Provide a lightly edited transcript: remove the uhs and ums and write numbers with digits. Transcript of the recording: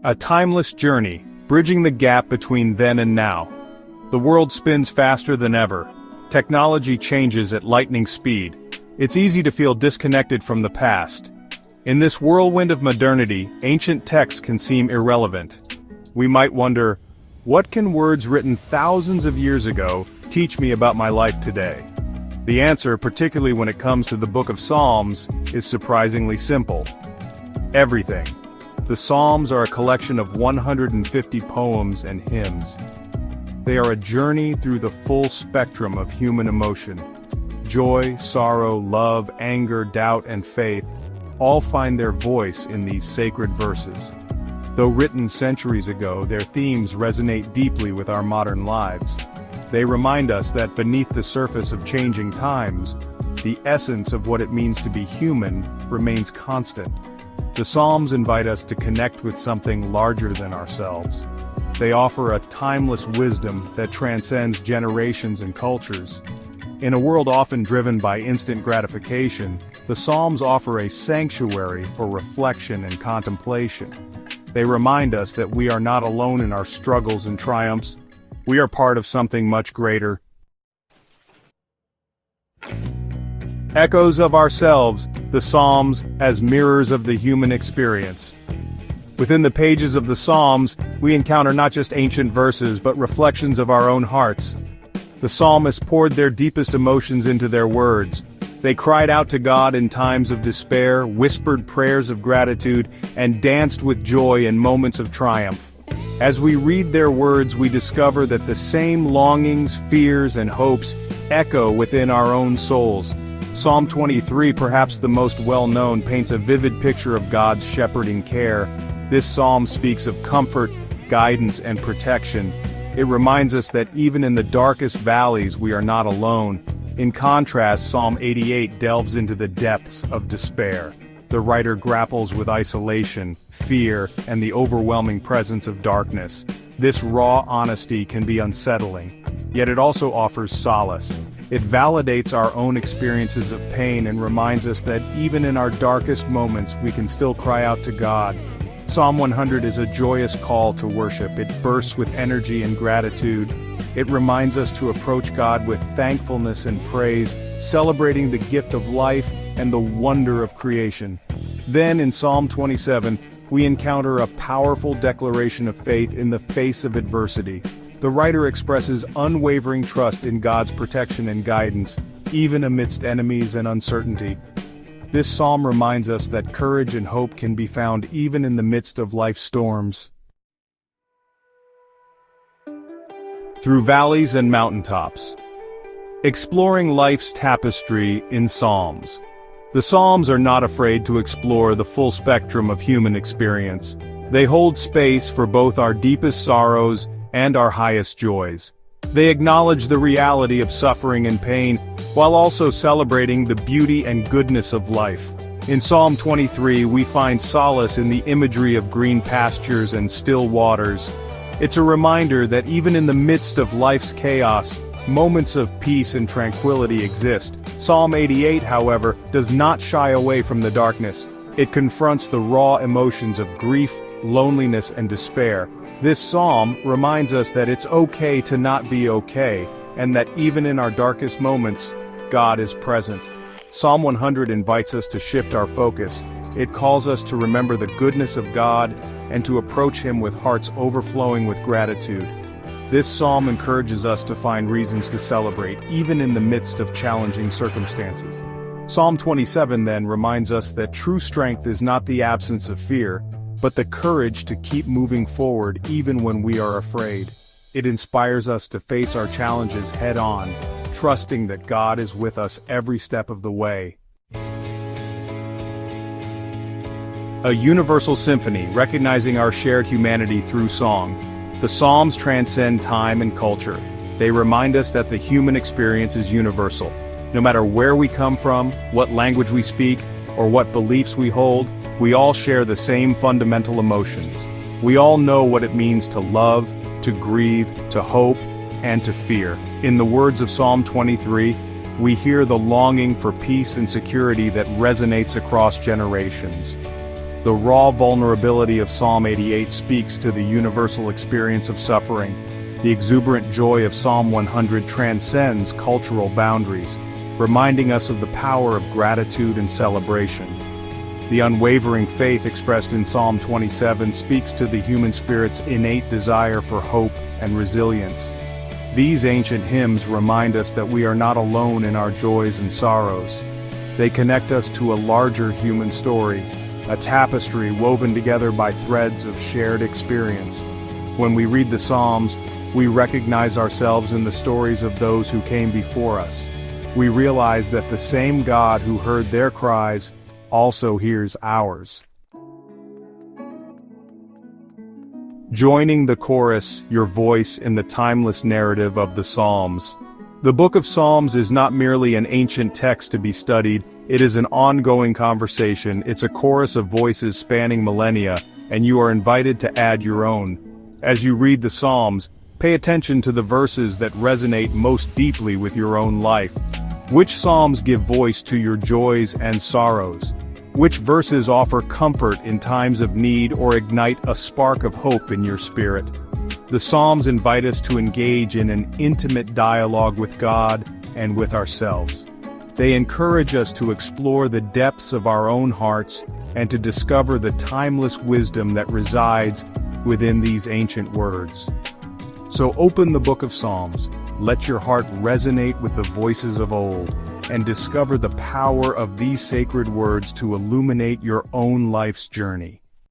A timeless journey, bridging the gap between then and now. The world spins faster than ever. Technology changes at lightning speed. It's easy to feel disconnected from the past. In this whirlwind of modernity, ancient texts can seem irrelevant. We might wonder, what can words written thousands of years ago teach me about my life today? The answer, particularly when it comes to the Book of Psalms, is surprisingly simple. Everything. The Psalms are a collection of 150 poems and hymns. They are a journey through the full spectrum of human emotion. Joy, sorrow, love, anger, doubt, and faith all find their voice in these sacred verses. Though written centuries ago, their themes resonate deeply with our modern lives. They remind us that beneath the surface of changing times, the essence of what it means to be human remains constant. The Psalms invite us to connect with something larger than ourselves. They offer a timeless wisdom that transcends generations and cultures. In a world often driven by instant gratification, the Psalms offer a sanctuary for reflection and contemplation. They remind us that we are not alone in our struggles and triumphs. We are part of something much greater. Echoes of ourselves, the Psalms as mirrors of the human experience. Within the pages of the Psalms, we encounter not just ancient verses but reflections of our own hearts. The psalmists poured their deepest emotions into their words. They cried out to God in times of despair, whispered prayers of gratitude, and danced with joy in moments of triumph. As we read their words, we discover that the same longings, fears, and hopes echo within our own souls. Psalm 23, perhaps the most well-known, paints a vivid picture of God's shepherding care. This psalm speaks of comfort, guidance, and protection. It reminds us that even in the darkest valleys we are not alone. In contrast, Psalm 88 delves into the depths of despair. The writer grapples with isolation, fear, and the overwhelming presence of darkness. This raw honesty can be unsettling, yet it also offers solace. It validates our own experiences of pain and reminds us that even in our darkest moments we can still cry out to God. Psalm 100 is a joyous call to worship. It bursts with energy and gratitude. It reminds us to approach God with thankfulness and praise, celebrating the gift of life and the wonder of creation. Then in Psalm 27, we encounter a powerful declaration of faith in the face of adversity. The writer expresses unwavering trust in God's protection and guidance, even amidst enemies and uncertainty. This psalm reminds us that courage and hope can be found even in the midst of life's storms. Through valleys and mountaintops. Exploring life's tapestry in Psalms. The Psalms are not afraid to explore the full spectrum of human experience. They hold space for both our deepest sorrows and our highest joys. They acknowledge the reality of suffering and pain, while also celebrating the beauty and goodness of life. In Psalm 23, we find solace in the imagery of green pastures and still waters. It's a reminder that even in the midst of life's chaos, moments of peace and tranquility exist. Psalm 88, however, does not shy away from the darkness. It confronts the raw emotions of grief, loneliness, and despair. This psalm reminds us that it's okay to not be okay, and that even in our darkest moments, God is present. Psalm 100 invites us to shift our focus. It calls us to remember the goodness of God and to approach Him with hearts overflowing with gratitude. This psalm encourages us to find reasons to celebrate, even in the midst of challenging circumstances. Psalm 27 then reminds us that true strength is not the absence of fear, but the courage to keep moving forward even when we are afraid. It inspires us to face our challenges head-on, trusting that God is with us every step of the way. A universal symphony, recognizing our shared humanity through song. The Psalms transcend time and culture. They remind us that the human experience is universal. No matter where we come from, what language we speak, or what beliefs we hold, we all share the same fundamental emotions. We all know what it means to love, to grieve, to hope, and to fear. In the words of Psalm 23, we hear the longing for peace and security that resonates across generations. The raw vulnerability of Psalm 88 speaks to the universal experience of suffering. The exuberant joy of Psalm 100 transcends cultural boundaries, reminding us of the power of gratitude and celebration. The unwavering faith expressed in Psalm 27 speaks to the human spirit's innate desire for hope and resilience. These ancient hymns remind us that we are not alone in our joys and sorrows. They connect us to a larger human story, a tapestry woven together by threads of shared experience. When we read the Psalms, we recognize ourselves in the stories of those who came before us. We realize that the same God who heard their cries also hears ours. Joining the chorus, your voice in the timeless narrative of the Psalms. The Book of Psalms is not merely an ancient text to be studied, it is an ongoing conversation. It's a chorus of voices spanning millennia, and you are invited to add your own. As you read the Psalms, pay attention to the verses that resonate most deeply with your own life. Which Psalms give voice to your joys and sorrows? Which verses offer comfort in times of need or ignite a spark of hope in your spirit? The Psalms invite us to engage in an intimate dialogue with God and with ourselves. They encourage us to explore the depths of our own hearts and to discover the timeless wisdom that resides within these ancient words. So open the Book of Psalms, let your heart resonate with the voices of old, and discover the power of these sacred words to illuminate your own life's journey.